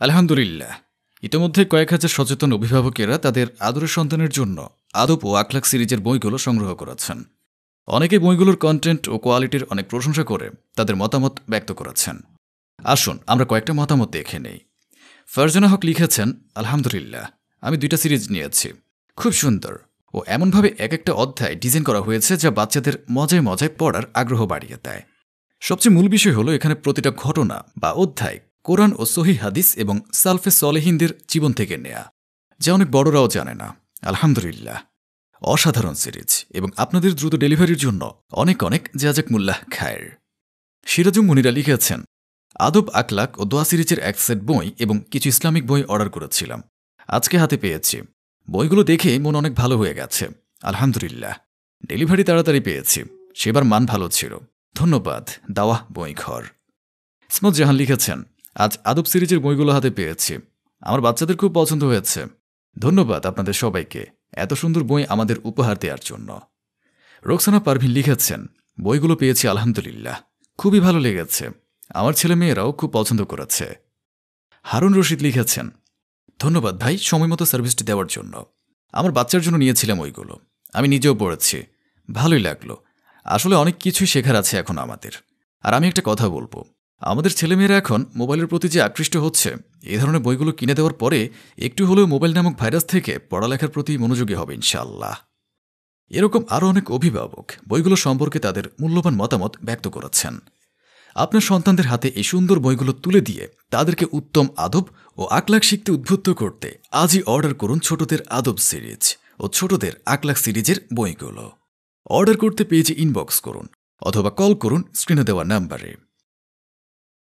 আলহামদুলিল্লাহ, ইতিমধ্যে কয়েক হাজার সচেতন অভিভাবকেরা তাদের আদরের সন্তানের জন্য আদব ও আখলাক সিরিজের বইগুলো সংগ্রহ করেছেন। অনেকে বইগুলোর কন্টেন্ট ও কোয়ালিটির অনেক প্রশংসা করে তাদের মতামত ব্যক্ত করেছেন। আসুন আমরা কয়েকটা মতামত দেখে নেই। ফারজানা হক লিখেছেন, আলহামদুলিল্লাহ, আমি 2টা সিরিজ নিয়েছি, খুব সুন্দর ও এমনভাবে এক একটা অধ্যায় ডিজাইন করা হয়েছে যা বাচ্চাদের মজায় মজায় পড়ার আগ্রহ বাড়িয়ে দেয়। সবচেয়ে মূল বিষয় হলো এখানে প্রতিটা ঘটনা বা অধ্যায় কোরআন ও সহিহ হাদিস এবং সালফে সলেহিনদের জীবন থেকে নেয়া, যা অনেক বড়রাও জানে না। আলহামদুলিল্লাহ, অসাধারণ সিরিজ এবং আপনাদের দ্রুত ডেলিভারির জন্য অনেক অনেক জাযাকুমুল্লাহ খায়ের। সিরাজুম মুনিরা লিখেছেন, আদব আখলাক ও দোয়া সিরিজের এক সেট বই এবং কিছু ইসলামিক বই অর্ডার করেছিলাম, আজকে হাতে পেয়েছি। বইগুলো দেখে মন অনেক ভালো হয়ে গেছে। আলহামদুলিল্লাহ, ডেলিভারি তাড়াতাড়ি পেয়েছি, সেবার মান ভালো ছিল। ধন্যবাদ দাওয়া বই ঘর। ইসমত জাহান লিখেছেন, আজ আদব সিরিজের বইগুলো হাতে পেয়েছি, আমার বাচ্চাদের খুব পছন্দ হয়েছে। ধন্যবাদ আপনাদের সবাইকে এত সুন্দর বই আমাদের উপহার দেওয়ার জন্য। রোকসানা পারভিন লিখেছেন, বইগুলো পেয়েছি আলহামদুলিল্লাহ, খুবই ভালো লেগেছে, আমার ছেলে মেয়েরাও খুব পছন্দ করেছে। হারুন রশিদ লিখেছেন, ধন্যবাদ ভাই সময়মতো সার্ভিসটি দেওয়ার জন্য। আমার বাচ্চার জন্য নিয়েছিলাম ওইগুলো, আমি নিজেও পড়েছি, ভালোই লাগলো। আসলে অনেক কিছুই শেখার আছে এখন আমাদের। আর আমি একটা কথা বলবো, আমাদের ছেলেমেয়েরা এখন মোবাইলের প্রতি যে আকৃষ্ট হচ্ছে, এ ধরনের বইগুলো কিনে দেওয়ার পরে একটু হলেও মোবাইল নামক ভাইরাস থেকে পড়ালেখার প্রতি মনোযোগী হবে ইনশাআল্লাহ। এরকম আরও অনেক অভিভাবক বইগুলো সম্পর্কে তাদের মূল্যবান মতামত ব্যক্ত করেছেন। আপনার সন্তানদের হাতে এই সুন্দর বইগুলো তুলে দিয়ে তাদেরকে উত্তম আদব ও আখলাক শিখতে উদ্বুদ্ধ করতে আজই অর্ডার করুন ছোটদের আদব সিরিজ ও ছোটদের আখলাক সিরিজের বইগুলো। অর্ডার করতে পেজে ইনবক্স করুন অথবা কল করুন স্ক্রিনে দেওয়া নাম্বারে।